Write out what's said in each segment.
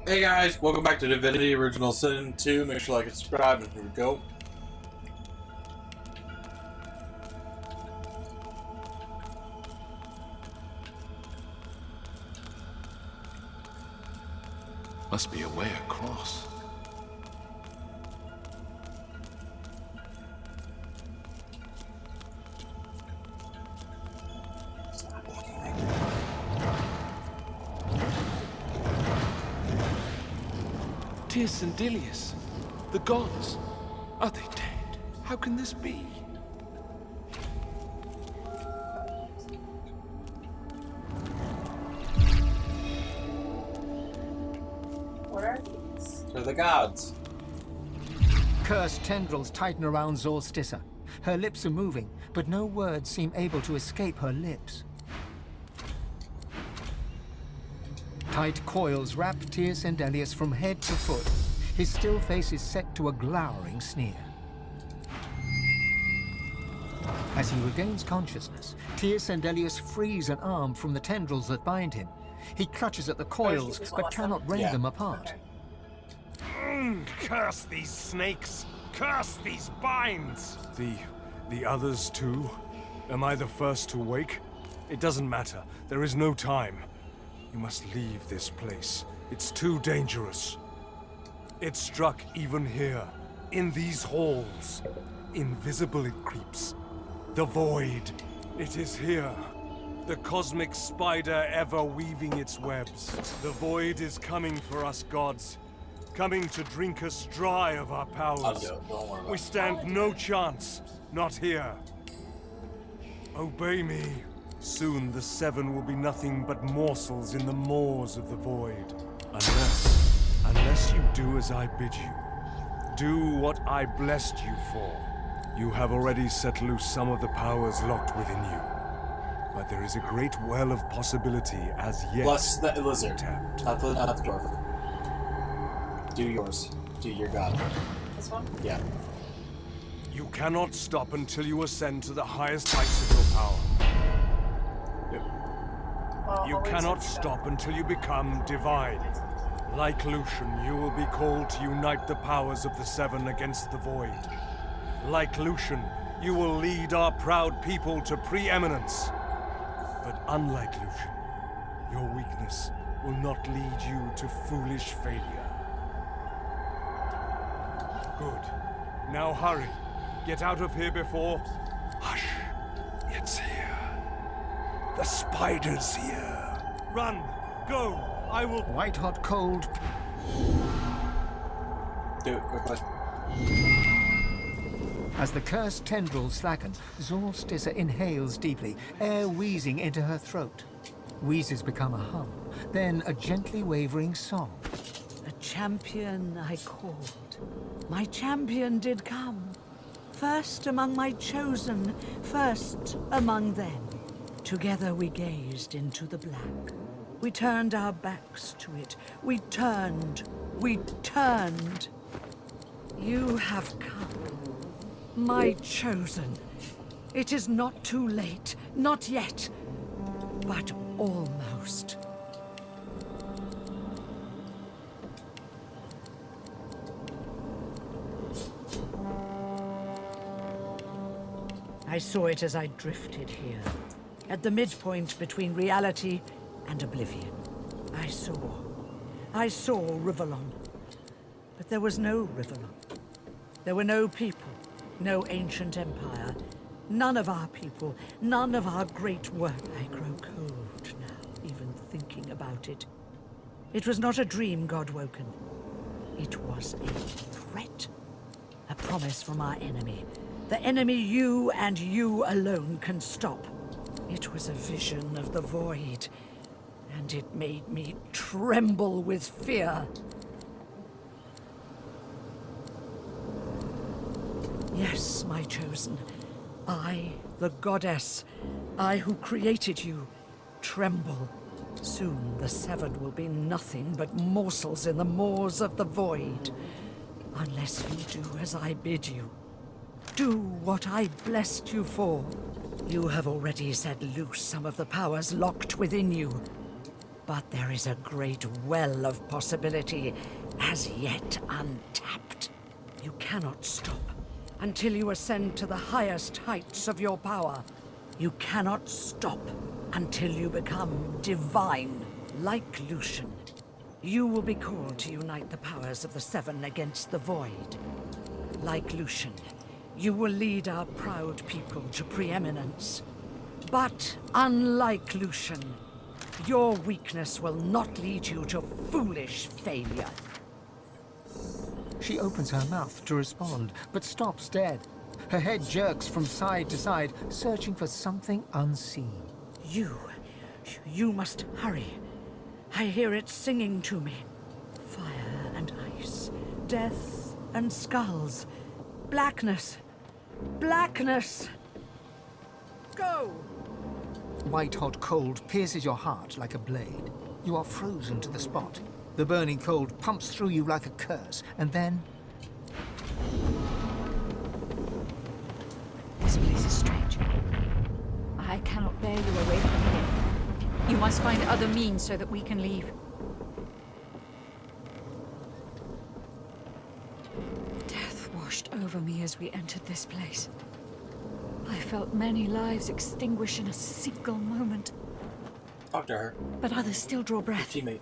Hey guys, welcome back to Divinity Original Sin 2. Make sure you like and subscribe, and here we go. Must be a way across. Tis and Dilius, the gods. Are they dead? How can this be? What are these? They're the gods. Cursed tendrils tighten around Zorstissa. Her lips are moving, but no words seem able to escape her lips. Tight coils wrap Tyr's Sendelius from head to foot. His still face is set to a glowering sneer. As he regains consciousness, Tyr's Sendelius frees an arm from the tendrils that bind him. He clutches at the coils, but cannot rend them apart. Curse these snakes! Curse these binds! The others too? Am I the first to wake? It doesn't matter. There is no time. You must leave this place. It's too dangerous. It struck even here, in these halls. Invisible it creeps. The void. It is here. The cosmic spider ever weaving its webs. The void is coming for us gods. Coming to drink us dry of our powers. Don't worry about We it. stand no chance. Not here. Obey me. Soon the Seven will be nothing but morsels in the maws of the void. Unless you do as I bid you. Do what I blessed you for. You have already set loose some of the powers locked within you. But there is a great well of possibility as yet. Bless the lizard, tapped. not the dwarf. Do yours. Do your god. This one? Yeah. You cannot stop until you ascend to the highest heights of your power. Well, You I'll wait cannot till you stop until you become divine. Like Lucian, you will be called to unite the powers of the Seven against the Void. Like Lucian, you will lead our proud people to preeminence. But unlike Lucian, your weakness will not lead you to foolish failure. Good. Now hurry. Get out of here before... Hush. It's here. The spider's here. Run! Go! I will... White-hot cold. Do it quickly. As the cursed tendrils slacken, Zorstissa inhales deeply, air wheezing into her throat. Wheezes become a hum, then a gently wavering song. A champion I called. My champion did come. First among my chosen, first among them. Together we gazed into the black. We turned our backs to it. We turned. You have come. My chosen. It is not too late. Not yet. But almost. I saw it as I drifted here, at the midpoint between reality and oblivion. I saw Rivalon. But there was no Rivalon. There were no people, no ancient empire, none of our people, none of our great work. I grow cold now, even thinking about it. It was not a dream God-woken. It was a threat, a promise from our enemy. The enemy you and you alone can stop. It was a vision of the void, and it made me tremble with fear. Yes, my chosen. I, the goddess, I who created you, tremble. Soon the Seven will be nothing but morsels in the maws of the void. Unless you do as I bid you. Do what I blessed you for. You have already set loose some of the powers locked within you. But there is a great well of possibility as yet untapped. You cannot stop until you ascend to the highest heights of your power. You cannot stop until you become divine, like Lucian. You will be called to unite the powers of the Seven against the Void. Like Lucian, you will lead our proud people to preeminence. But unlike Lucian, your weakness will not lead you to foolish failure. She opens her mouth to respond, but stops dead. Her head jerks from side to side, searching for something unseen. You must hurry. I hear it singing to me. Fire and ice, death and skulls, blackness, blackness. Go! White-hot cold pierces your heart like a blade. You are frozen to the spot. The burning cold pumps through you like a curse, and then... This place is strange. I cannot bear you away from here. You must find other means so that we can leave. Death washed over me as we entered this place. I felt many lives extinguish in a single moment. Talk to her. But others still draw breath. Teammate.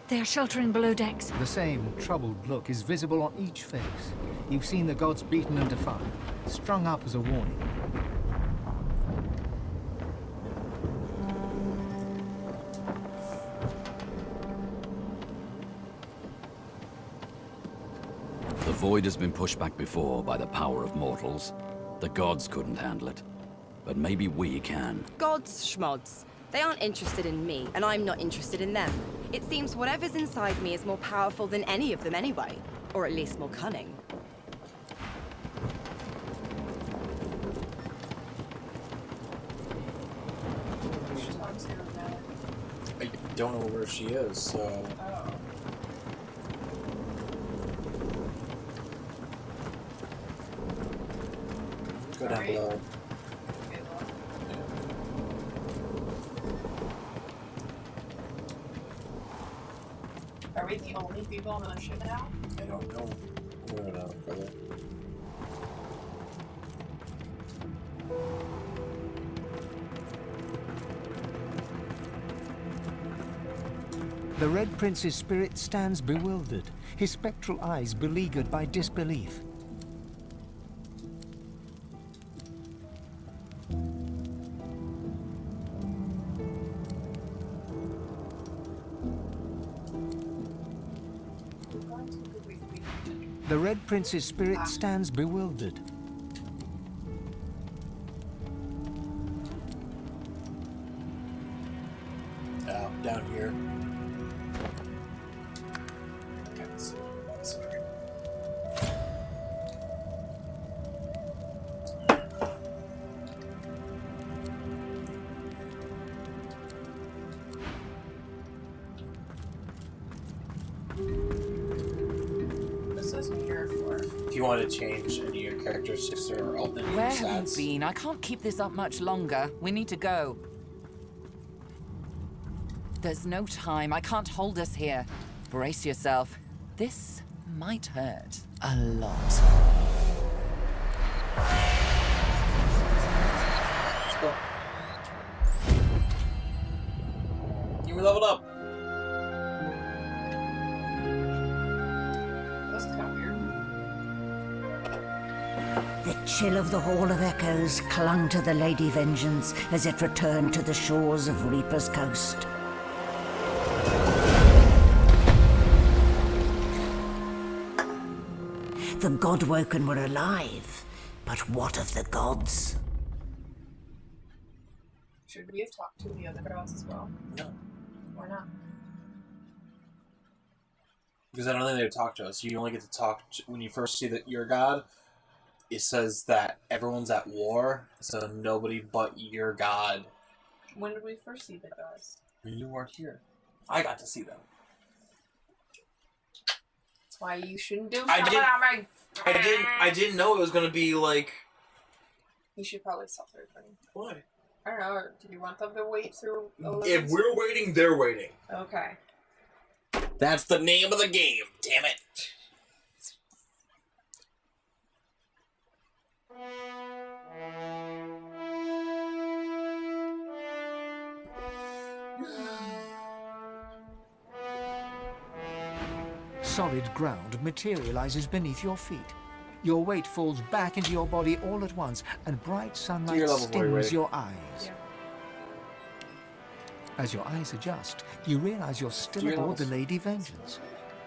They are sheltering below decks. The same troubled look is visible on each face. You've seen the gods beaten and defied, strung up as a warning. The void has been pushed back before by the power of mortals. The gods couldn't handle it. But maybe we can. Gods, schmods. They aren't interested in me, and I'm not interested in them. It seems whatever's inside me is more powerful than any of them anyway. Or at least more cunning. I don't know where she is, so... Go down below. Are we the only people on the ship now? I don't know. I don't know, brother. The Red Prince's spirit stands bewildered, his spectral eyes beleaguered by disbelief. The Red Prince's spirit stands bewildered. Down here. Okay, let's see. This is here for. If you want to change any of your characteristics or alternate Where have stats. you been? I can't keep this up much longer. We need to go. There's no time. I can't hold us here. Brace yourself. This might hurt a lot. Let's go. You were leveled up. That's kind of weird. The chill of the Hall of Echoes clung to the Lady Vengeance as it returned to the shores of Reaper's Coast. The Godwoken were alive, but what of the gods? Should we have talked to the other gods as well? No. Or not? Because I don't think they would talk to us. You only get to talk when you first see that your god. It says that everyone's at war, so nobody but your god. When did we first see the gods? When you weren't here. I got to see them. That's why you shouldn't do I stuff didn't- without me. I didn't know it was gonna be like... You should probably stop the recording. Why? I don't know. Do you want them to wait through? If we're waiting, they're waiting. Okay. That's the name of the game. Damn it. Solid ground materializes beneath your feet. Your weight falls back into your body all at once, and bright sunlight stings your eyes. Yeah. As your eyes adjust, you realize you're still aboard the Lady Vengeance.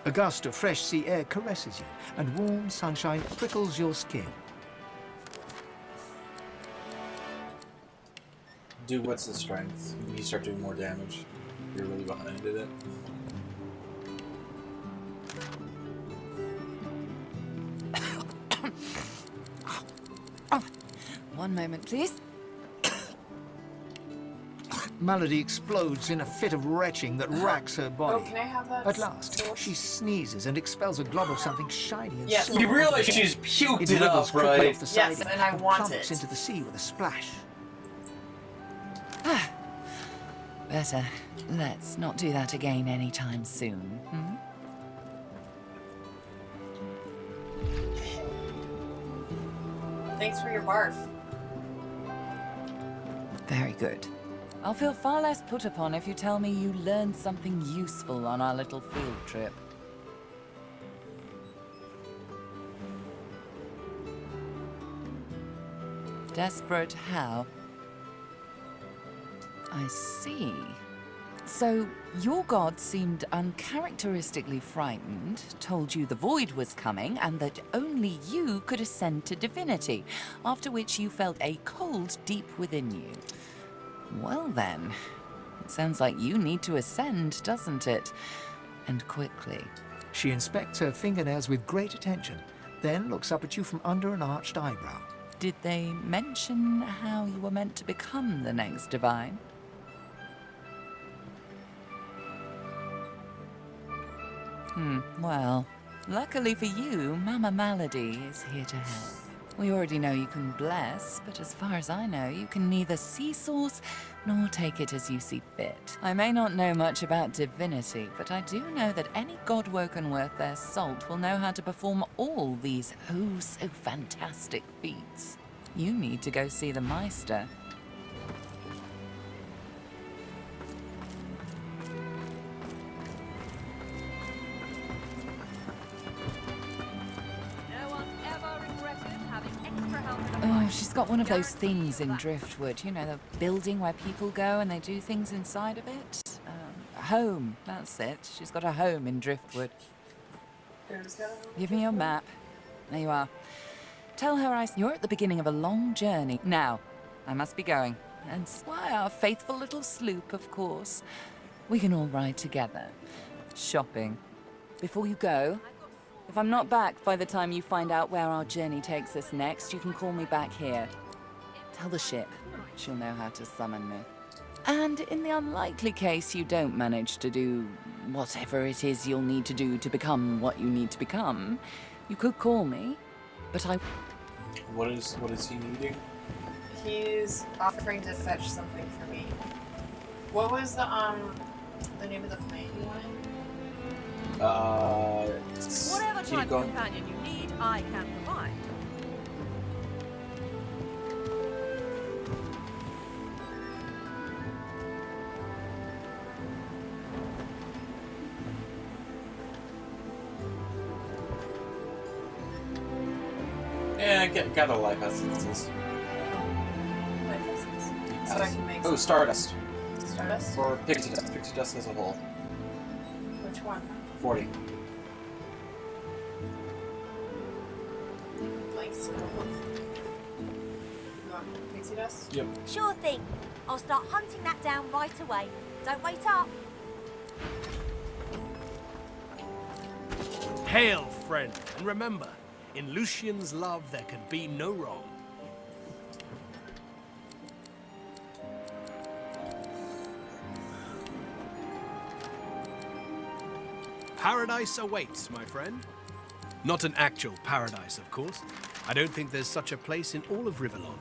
A gust of fresh sea air caresses you, and warm sunshine prickles your skin. Do what's the strength? You start doing more damage. You're really behind it. One moment, please. Malady explodes in a fit of retching that racks her body. Oh, can I have that? At last, she sneezes and expels a glob of something shiny and yes. silver. You realize she's puked it wriggles up, quickly right? off the siding Yes, and I want plummets it. into the sea with a splash. Better. Let's not do that again anytime soon. Hmm? Thanks for your barf. Very good. I'll feel far less put upon if you tell me you learned something useful on our little field trip. Desperate how? I see. So, your god seemed uncharacteristically frightened, told you the void was coming, and that only you could ascend to divinity, after which you felt a cold deep within you. Well then, it sounds like you need to ascend, doesn't it? And quickly. She inspects her fingernails with great attention, then looks up at you from under an arched eyebrow. Did they mention how you were meant to become the next divine? Well, luckily for you, Mama Malady is here to help. We already know you can bless, but as far as I know, you can neither see source nor take it as you see fit. I may not know much about divinity, but I do know that any godwoken worth their salt will know how to perform all these oh so fantastic feats. You need to go see the Meister. Oh, she's got one of those things in Driftwood, you know, the building where people go and they do things inside of it. Home, that's it. She's got a home in Driftwood. Give me your map. There you are. Tell her you're at the beginning of a long journey. Now, I must be going. And why, our faithful little sloop, of course. We can all ride together. Shopping. Before you go, if I'm not back by the time you find out where our journey takes us next, you can call me back here. Tell the ship. She'll know how to summon me. And in the unlikely case you don't manage to do whatever it is you'll need to do to become what you need to become, you could call me, but I... What is he needing? He's offering to fetch something for me. What was the name of the plane you wanted? Whatever type of companion you need, I can provide. Yeah, gather life essences. Life essence. So I can make Oh, Stardust. Stardust? Or Pixie Dust. Pixie Dust as a whole. Which one? 40. Like scope of... You want pixie dust? Yep. Sure thing. I'll start hunting that down right away. Don't wait up. Hail, friend, and remember, in Lucian's love there can be no wrong. Paradise awaits, my friend. Not an actual paradise, of course. I don't think there's such a place in all of Rivellon.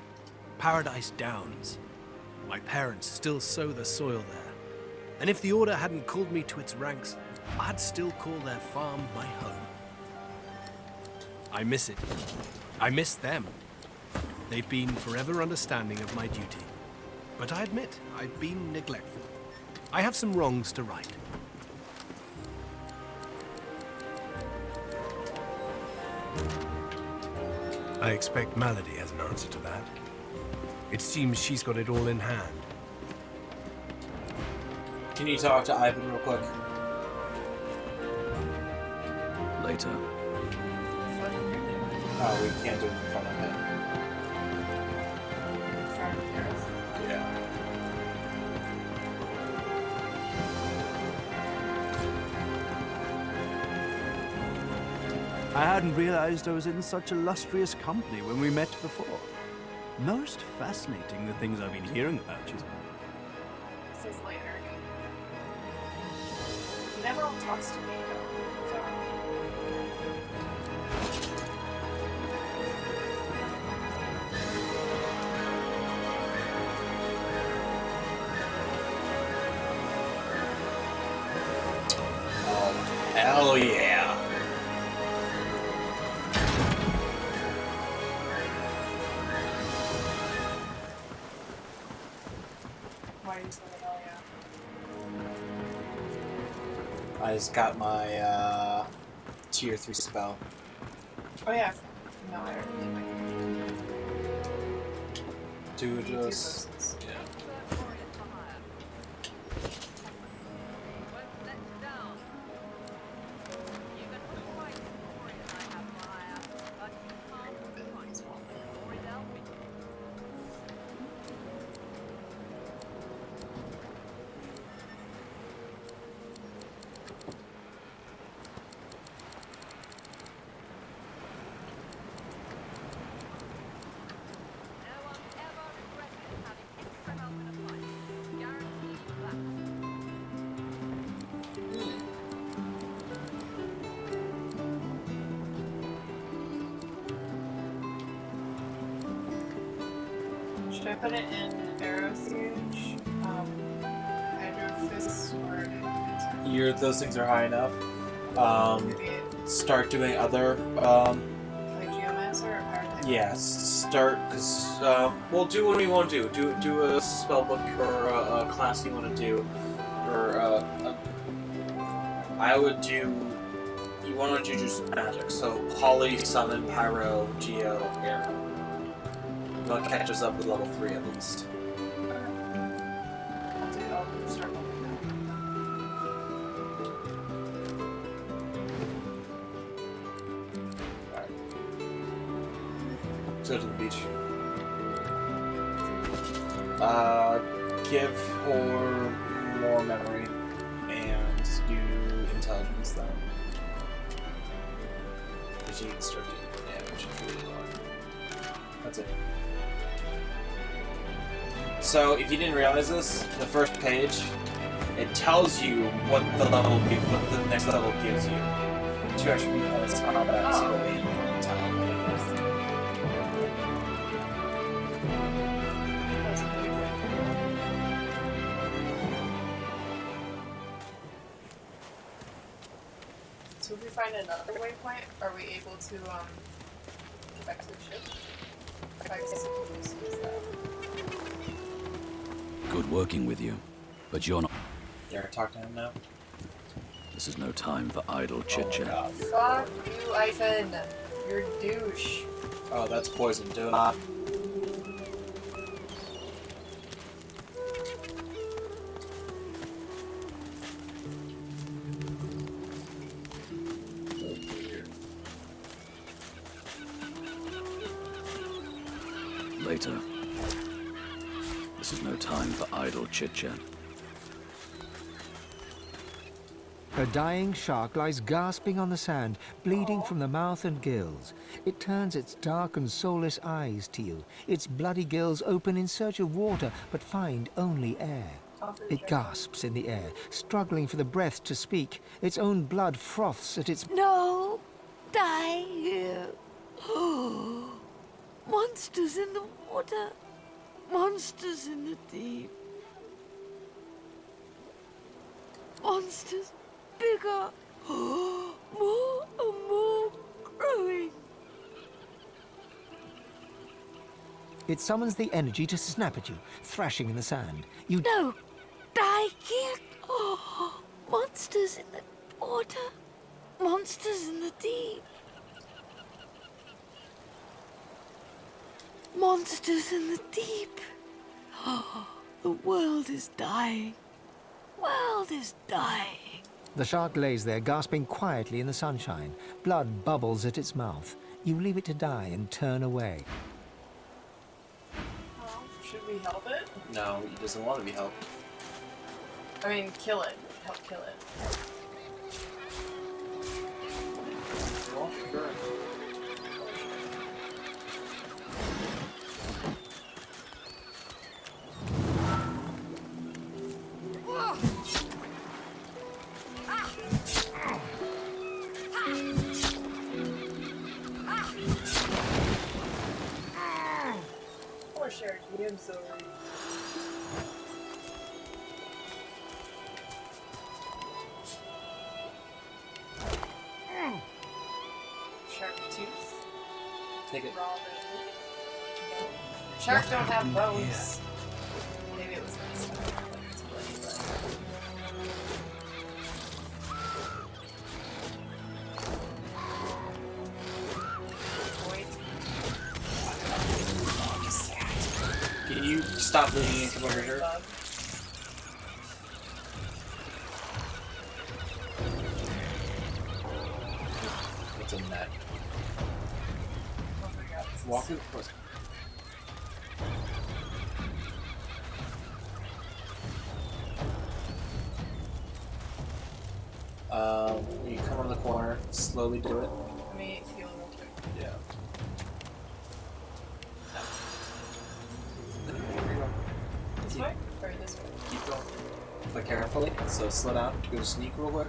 Paradise Downs. My parents still sow the soil there. And if the Order hadn't called me to its ranks, I'd still call their farm my home. I miss it. I miss them. They've been forever understanding of my duty. But I admit, I've been neglectful. I have some wrongs to right. I expect Malady has an answer to that. It seems she's got it all in hand. Can you talk to Ivan real quick? Later. Oh, we can't do it in front of him. Yeah. I hadn't realized I was in such illustrious company when we met before. Most fascinating, the things I've been hearing about you. This is later. He never talks to me, though. So. Oh, hell yeah. Why do you say hell yeah? I just got my tier 3 spell. Oh yeah. No, I already did my Do Two just... verses. Yeah. Should I put it in arrow siege? Hydro fist or Those things are high enough. Start doing other, like geomancer or paradigm? yeah, start, because, well, do what you want to do. Do a spellbook or a class you want to do. Or, I would do, you want to do just magic, so Poly, Summon, Pyro, Geo, Arrow. That catches up with level 3 at least. I'll start moving now. Alright. Let's go to the beach. Give her more memory and do intelligence then. Because she can start doing damage if you really want. That's it. So, if you didn't realize this, the first page, it tells you what the next level gives you. 2 extra points, combat, skill, and talent. So if we find another waypoint, are we able to get back to the ship? If I guess I can just use that. Good working with you, but you're not. Dare I talk to him now? This is no time for idle chit-chat. Fuck you, Ivan. You're a douche. Oh, that's poison, do not. Later. This is no time for idle chit-chat. A dying shark lies gasping on the sand, bleeding from the mouth and gills. It turns its dark and soulless eyes to you. Its bloody gills open in search of water, but find only air. It gasps in the air, struggling for the breath to speak. Its own blood froths at its... No! Die here! Monsters in the water! Monsters in the deep. Monsters bigger. More and more growing. It summons the energy to snap at you, thrashing in the sand. You No, die here. Oh, monsters in the water. Monsters in the deep. Monsters in the deep. Oh, the world is dying. World is dying. The shark lays there, gasping quietly in the sunshine. Blood bubbles at its mouth. You leave it to die and turn away. Oh, should we help it? No, he doesn't want to be helped. I mean, kill it. Help kill it. Well, sure. Poor Sharky, I'm sorry. Shark tooth. Take it. Raw bone. No. Sharks don't have bones. Maybe it was nice to have like its blade, but... Can you stop moving and come over here? What's in that? Oh my god. Walk in close. You come around the corner, slowly do it. Let me feel real quick. Yeah. This way? Or this way? Keep going. But carefully, so slow down. Go sneak real quick.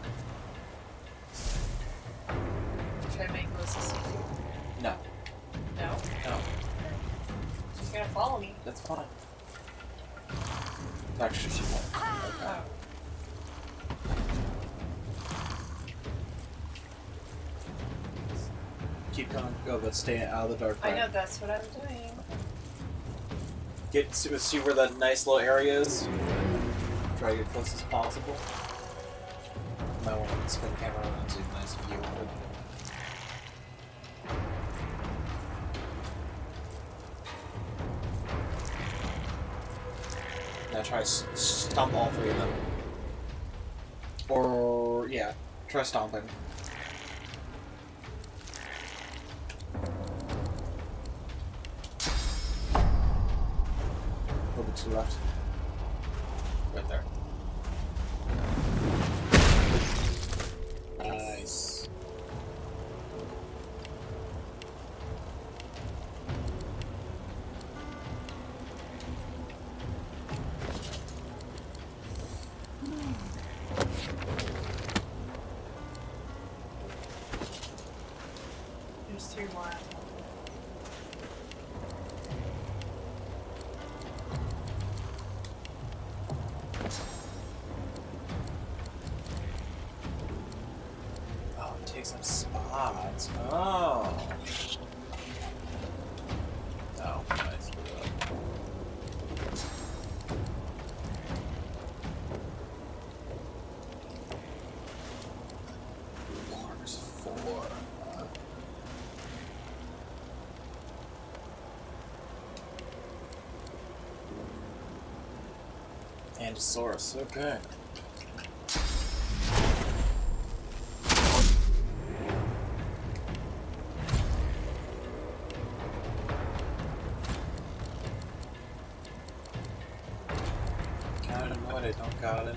Try to make Melissa see you. No. No? No. She's gonna follow me. That's fine. Actually, she won't. Oh. Keep going. Go, but stay out of the dark. I know, that's what I'm doing. Get to see where that nice little area is. Try to get close as possible. Might want to spin the camera around to a nice view of it. Now try to stomp all three of them. Or, yeah, try stomping. A little bit to the left. Right there. Nice. There's 3 more. Oh, it takes up spots. Oh. Oh, nice. Mars 4. Andosaurus, okay. Kind of annoyed I don't got any,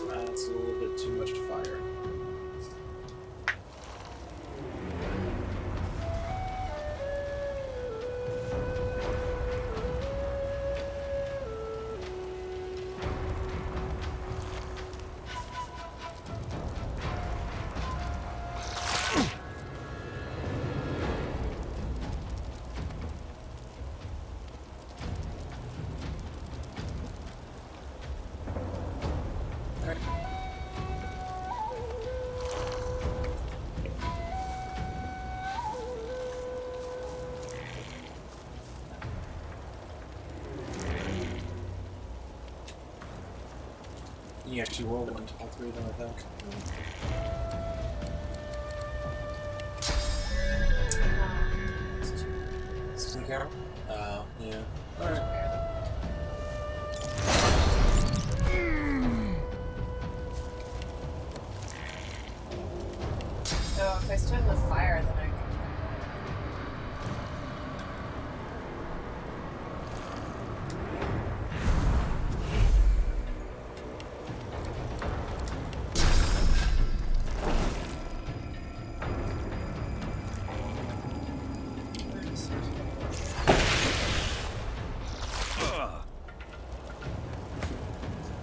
That's a little bit too much to fire. You actually whirlwind all three of them, I think. Spin camera? Yeah. Alright. No, if I stood in the fire, then I could.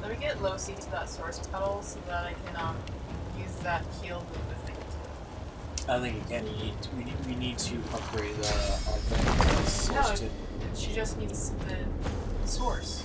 Let me get low C to that source pedal so that I can use that heal movement thing. I think again, we need to upgrade the No, source to. she just needs the source.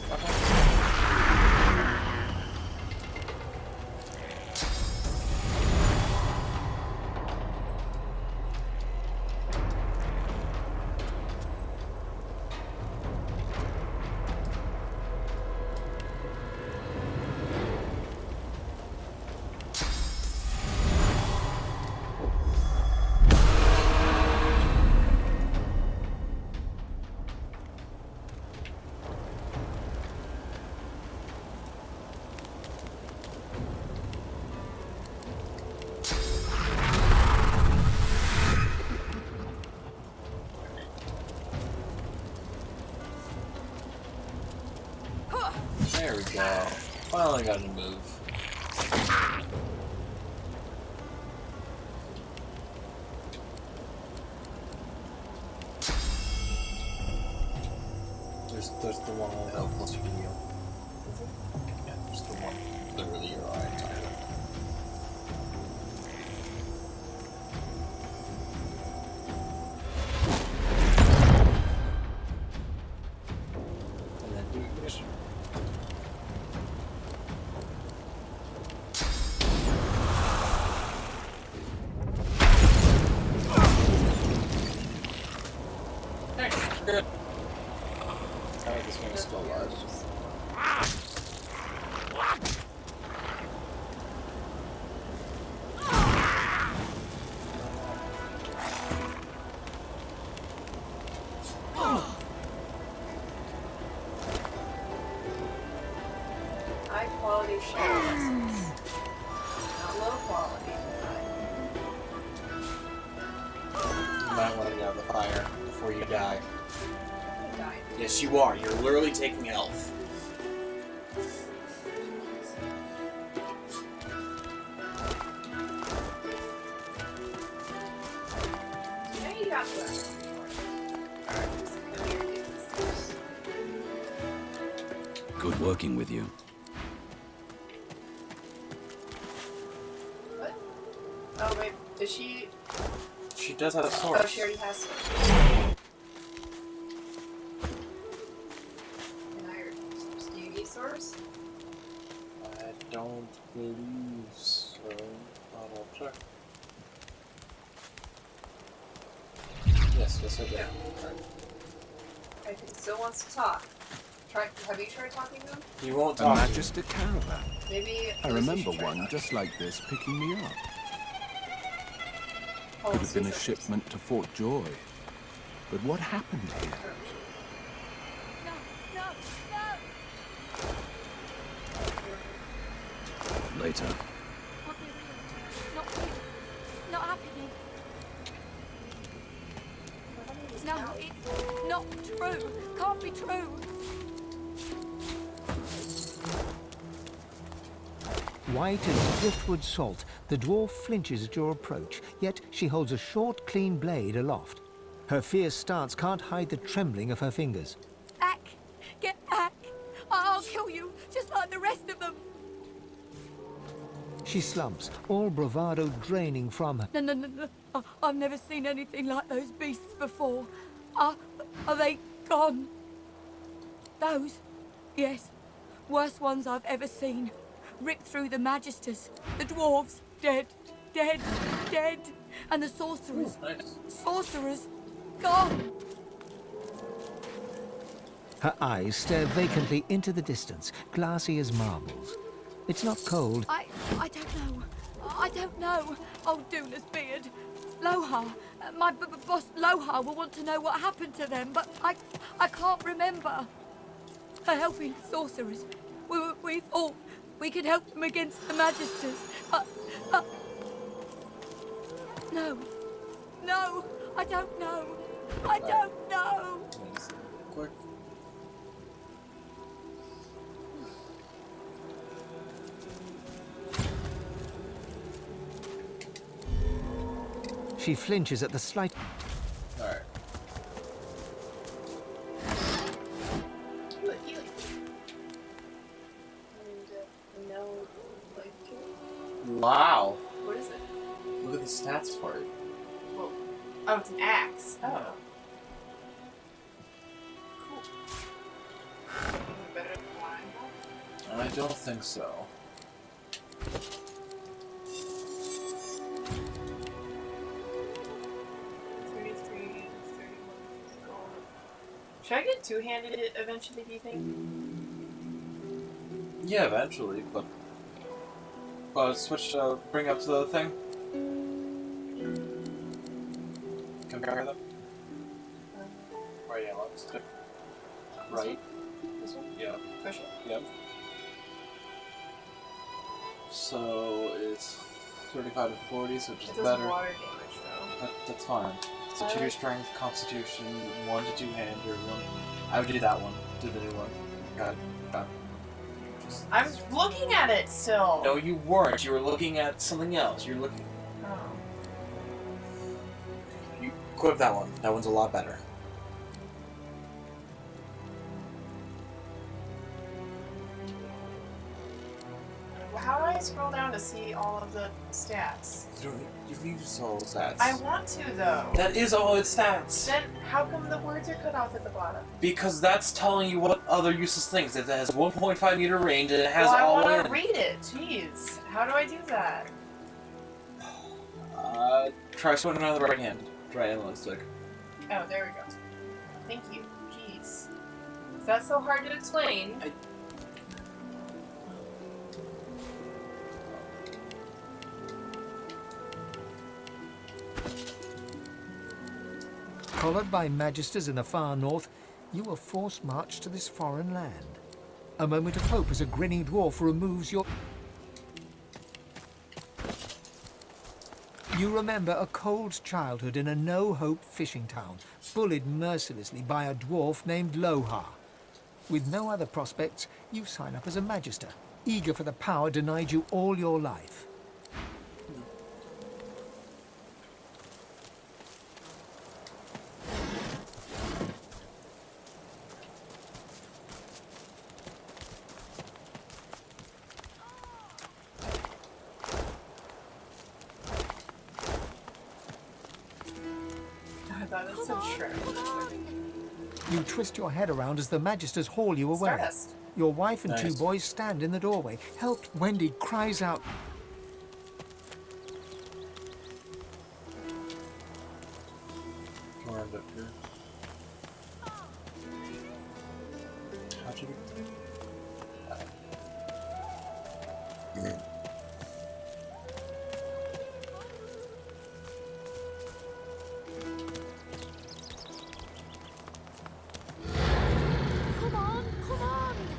There we go. Finally got to move. There's the one on the hill closer to you. Yeah, there's the one literally your eye entire. And then do your mission. Thanks. Good. I think this one is still alive. High quality shadow essence. Not low quality. You might want to get out of the fire before you die. I died. Yes, you are. You're literally taking health. Yeah, you got that. Alright, so come here and do this. Good working with you. What? Oh wait, does she? She does have a sword. Oh, she already has it. And iron source. Do you need source? I don't believe so. I'll check. Yes, I do. Right. I think still wants to talk. Have you tried talking to him? He won't A talk. Magister caravan. Maybe. I remember one just like this picking me up. Could have been a shipment to Fort Joy. But what happened here? Later. Not happening. No, it's not true. Can't be true. White as driftwood salt, the dwarf flinches at your approach, yet she holds a short, clean blade aloft. Her fierce stance can't hide the trembling of her fingers. Back. Get back. I'll kill you, just like the rest of them. She slumps, all bravado draining from her. No. I've never seen anything like those beasts before. Are they gone? Those? Yes. Worst ones I've ever seen. Ripped through the Magisters. The dwarves. Dead. And the sorcerers. Ooh, nice. Sorcerers. Gone. Her eyes stare vacantly into the distance, glassy as marbles. It's not cold. I don't know. I don't know. Old Duna's beard. Loha. My boss Loha will want to know what happened to them, but I can't remember. They're helping sorcerers. We thought we could help them against the Magisters, but no. No, I don't know. I don't know. Quick. She flinches at the slight... Alright. Wow. What is it? Look at the stats for it. Whoa. Oh, it's an axe. Oh. Cool. Better than mine. I don't think so. 33 and 31 gold. Should I get two-handed eventually, do you think? Yeah, eventually, but... switch, bring up to the thing. Compare them. Right, yeah, let's click. Right. This one? Yeah. Push it? Yep. So, it's 35 to 40, so just It does better. water damage, though. That's fine. So 2 strength, constitution, 1 to 2-hand, or 1... I would do that one. Do the new one. God. I'm looking at it still! No, you weren't. You were looking at something else. You were looking... Oh. You equip that one. That one's a lot better. How do I scroll down to see all of the stats? You need to see all the stats. I want to, though. That is all its stats. Then how come the words are cut off at the bottom? Because that's telling you what other useless things. It has 1.5 meter range and it has well, I all want to in. read it. Jeez. How do I do that? Try swinging on the right hand. Right analog stick. Oh, there we go. Thank you. Jeez. Is that so hard to explain? Collared by magisters in the far north, you were forced marched to this foreign land. A moment of hope as a grinning dwarf removes your... You remember a cold childhood in a no-hope fishing town, bullied mercilessly by a dwarf named Loha. With no other prospects, you sign up as a magister, eager for the power denied you all your life. You twist your head around as the magisters haul you away. Stardust. Your wife and Nice. 2 boys stand in the doorway. Help! Wendy cries out. Come around up here. How'd you do?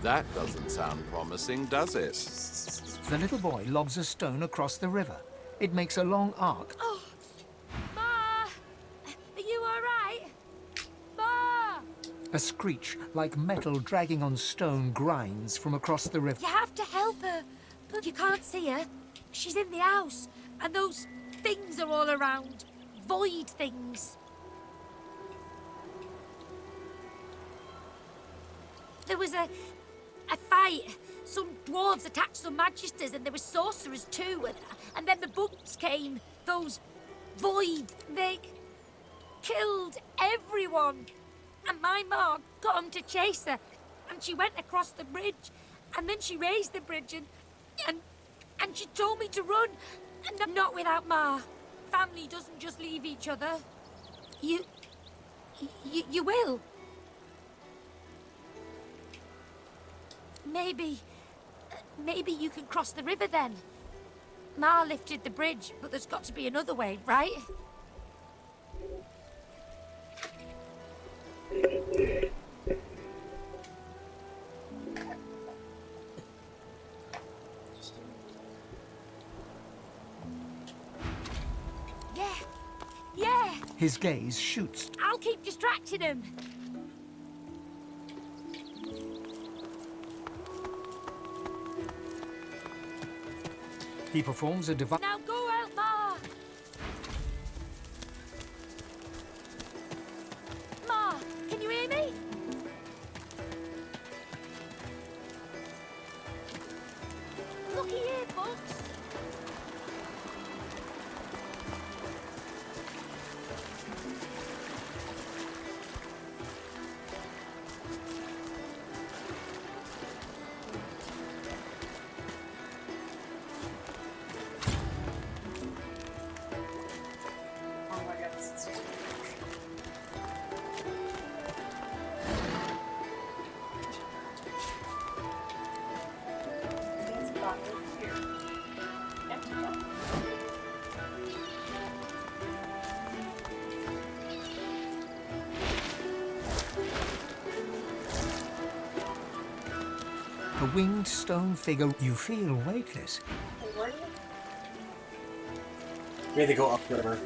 That doesn't sound promising, does it? The little boy lobs a stone across the river. It makes a long arc. Oh, Ma! Are you all right? Ma! A screech, like metal dragging on stone, grinds from across the river. You have to help her, but you can't see her. She's in the house, and those things are all around. Void things. There was a fight. Some dwarves attacked some magisters, and there were sorcerers too. And then the bugs came. Those void. They killed everyone. And my ma got them to chase her, and she went across the bridge, and then she raised the bridge, and she told me to run, and I'm not without Ma. Family doesn't just leave each other. You Maybe you can cross the river then. Ma lifted the bridge, but there's got to be another way, right? Yeah. Yeah. His gaze shoots. I'll keep distracting him. He performs a divine. Now go out, Ma! Ma, can you hear me? Looky here, folks. Oh my god, this is so It's about here. Empty cup. A winged stone figure. You feel weightless. Where are you? We had to go upriver.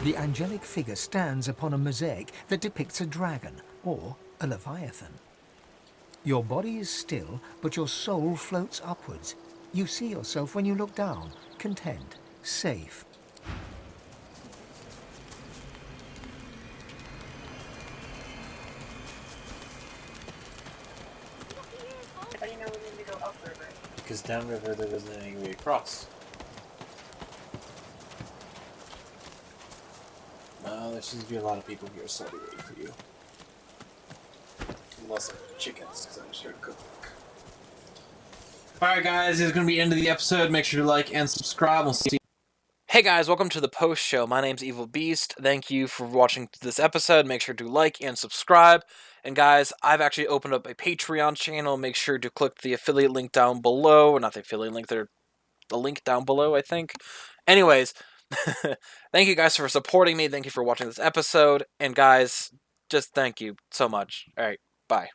The angelic figure stands upon a mosaic that depicts a dragon or a leviathan. Your body is still, but your soul floats upwards. You see yourself when you look down, content, safe. How do you know we need to go upriver? Because downriver there wasn't any way across. There seems to be a lot of people here, so I'll be waiting for you. Unless I'm chickens, because I just heard cooking. Alright guys, this is going to be the end of the episode. Make sure to like and subscribe. We'll see you. Hey guys, welcome to the post show. My name's Evil Beast. Thank you for watching this episode. Make sure to like and subscribe. And guys, I've actually opened up a Patreon channel. Make sure to click the affiliate link down below. Not the affiliate link, the link down below, I think. Anyways, thank you guys for supporting me. Thank you for watching this episode. And guys, just thank you so much. Alright, bye.